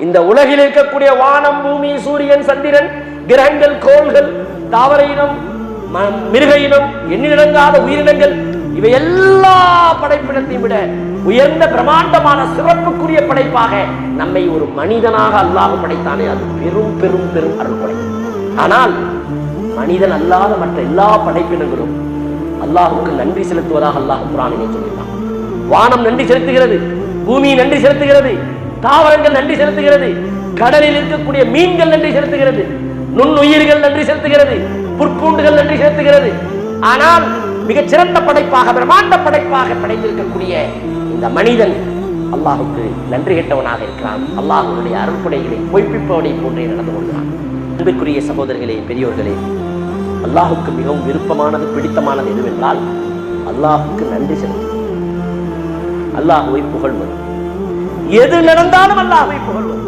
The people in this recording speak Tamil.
இந்த உலகில் இருக்கக்கூடிய வானம், பூமி, சூரியன், சந்திரன், கிரகங்கள், கோள்கள், தாவர இனம், மிருக இனம், எண்ணிலடங்காத உயிரினங்கள், இவை எல்லா படைப்பினத்தையும் விட உயர்ந்த பிரமாண்டமான சிறப்புக்குரிய படைப்பாக நம்மை ஒரு மனிதனாக அல்லாஹ் படைத்தானே, அது பெரும் பெரும் பெரும் அருள்படை. ஆனால் மனிதன் அல்லாத மற்ற எல்லா படைப்பினங்களும் அல்லாஹுக்கு நன்றி செலுத்துவதாக அல்லாஹ் குர்ஆனிலே சொல்லிட்டான். வானம் நன்றி செலுத்துகிறது, பூமி நன்றி செலுத்துகிறது, தாவரங்கள் நன்றி செலுத்துகிறது, கடலில் இருக்கக்கூடிய மீன்கள் நன்றி செலுத்துகிறது, நுண்ணுயிர்கள் நன்றி செலுத்துகிறது, புற்பூண்டுகள் நன்றி செலுத்துகிறது. ஆனால் மிகச் சிறந்த படைப்பாக, பிரமாண்ட படைப்பாக படைத்திருக்கக்கூடிய இந்த மனிதன் அல்லாஹுக்கு நன்றி கெட்டவனாக இருக்கிறான். அல்லாஹ்வுடைய அருள்படைகளை பொய்ப்பிப்பவனை போன்றே நடந்து கொள்கிறான். அன்பிற்குரிய சகோதரர்களே, பெரியோர்களே, அல்லாஹுக்கு மிகவும் விருப்பமானது, பிடித்தமானது எதுவென்றால் அல்லாஹுக்கு நன்றி செலுத்துவது, அல்லாஹுவை புகழ்வது. எது நடந்தாலும் அல்லாஹுவை புகழ்வது.